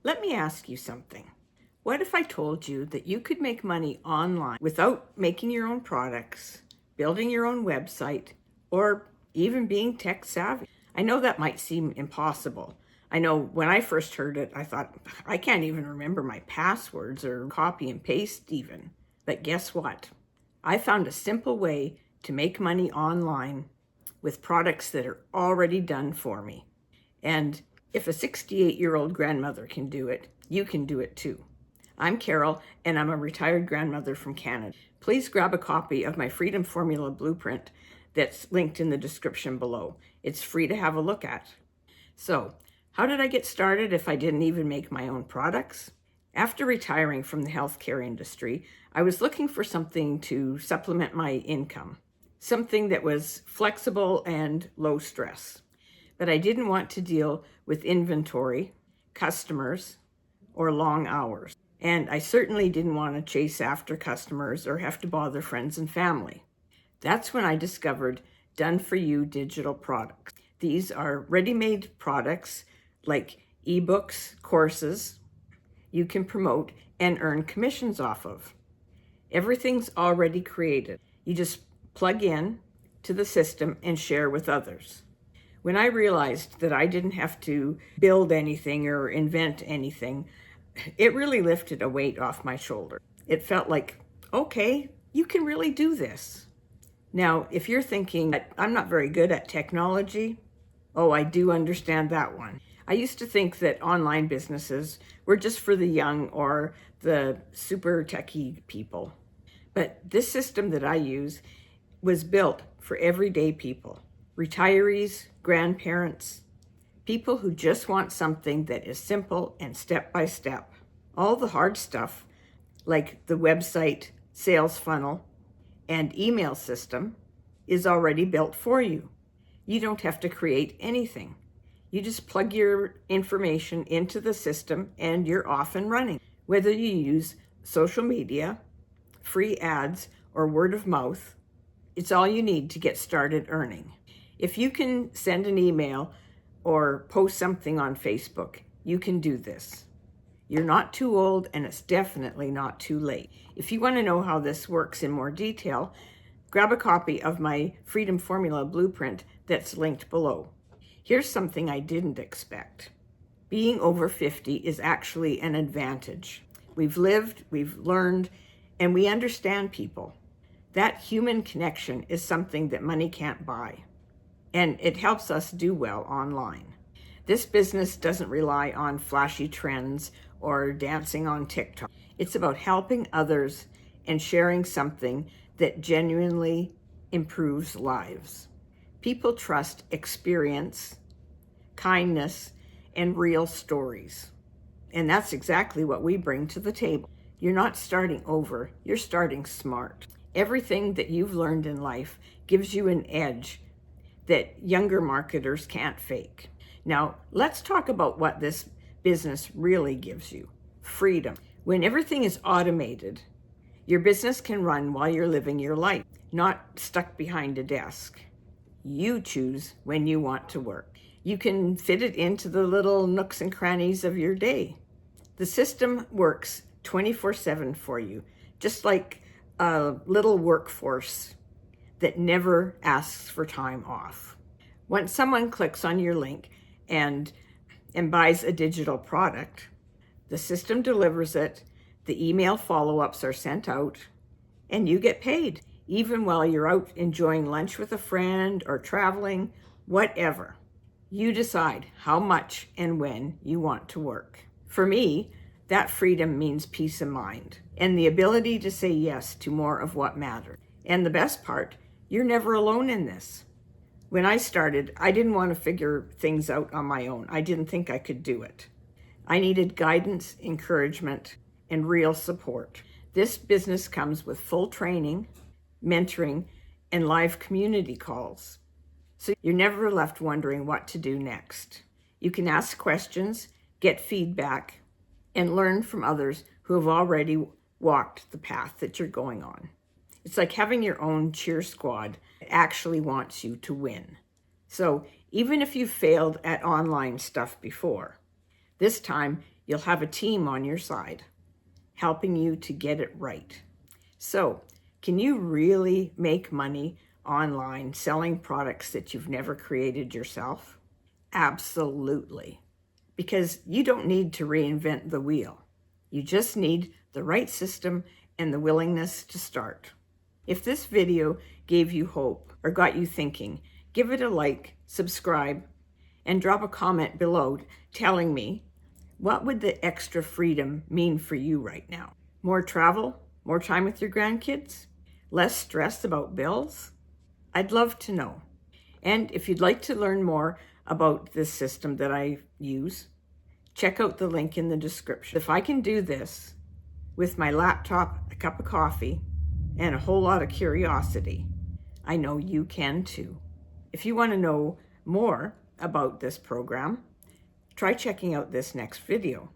Let me ask you something. What if I told you that you could make money online without making your own products, building your own website, or even being tech savvy? I know that might seem impossible. I know when I first heard it, I thought, I can't even remember my passwords or copy and paste even. But guess what? I found a simple way to make money online with products that are already done for me. And if a 68-year-old grandmother can do it, you can do it too. I'm Carol, and I'm a retired grandmother from Canada. Please grab a copy of my Freedom Formula Blueprint that's linked in the description below. It's free to have a look at. So, how did I get started if I didn't even make my own products? After retiring from the healthcare industry, I was looking for something to supplement my income, something that was flexible and low stress. But I didn't want to deal with inventory, customers, or long hours. And I certainly didn't want to chase after customers or have to bother friends and family. That's when I discovered Done For You digital products. These are ready-made products like ebooks, courses you can promote and earn commissions off of. Everything's already created. You just plug in to the system and share with others. When I realized that I didn't have to build anything or invent anything, it really lifted a weight off my shoulder. It felt like, okay, you can really do this. Now, if you're thinking that I'm not very good at technology, oh, I do understand that one. I used to think that online businesses were just for the young or the super techie people. But this system that I use was built for everyday people. Retirees, grandparents, people who just want something that is simple and step by step. All the hard stuff, like the website, sales funnel, and email system, is already built for you. You don't have to create anything. You just plug your information into the system and you're off and running. Whether you use social media, free ads, or word of mouth, it's all you need to get started earning. If you can send an email or post something on Facebook, you can do this. You're not too old, and it's definitely not too late. If you want to know how this works in more detail, grab a copy of my Freedom Formula Blueprint that's linked below. Here's something I didn't expect. Being over 50 is actually an advantage. We've lived, we've learned, and we understand people. That human connection is something that money can't buy, and it helps us do well online. This business doesn't rely on flashy trends or dancing on TikTok. It's about helping others and sharing something that genuinely improves lives. People trust experience, kindness, and real stories. And that's exactly what we bring to the table. You're not starting over, you're starting smart. Everything that you've learned in life gives you an edge that younger marketers can't fake. Now, let's talk about what this business really gives you. Freedom. When everything is automated, your business can run while you're living your life, not stuck behind a desk. You choose when you want to work. You can fit it into the little nooks and crannies of your day. The system works 24/7 for you, just like a little workforce that never asks for time off. Once someone clicks on your link and buys a digital product, the system delivers it, the email follow-ups are sent out, and you get paid, even while you're out enjoying lunch with a friend or traveling, whatever. You decide how much and when you want to work. For me, that freedom means peace of mind and the ability to say yes to more of what matters. And the best part, you're never alone in this. When I started, I didn't want to figure things out on my own. I didn't think I could do it. I needed guidance, encouragement, and real support. This business comes with full training, mentoring, and live community calls. So you're never left wondering what to do next. You can ask questions, get feedback, and learn from others who have already walked the path that you're going on. It's like having your own cheer squad that actually wants you to win. So even if you failed at online stuff before, this time You'll have a team on your side, helping you to get it right. So, can you really make money online selling products that you've never created yourself? Absolutely. Because you don't need to reinvent the wheel. You just need the right system and the willingness to start. If this video gave you hope or got you thinking, give it a like, subscribe, and drop a comment below telling me, what would the extra freedom mean for you right now? More travel? More time with your grandkids? Less stress about bills? I'd love to know. And if you'd like to learn more about this system that I use, check out the link in the description. If I can do this with my laptop, a cup of coffee, and a whole lot of curiosity, I know you can too. If you want to know more about this program, try checking out this next video.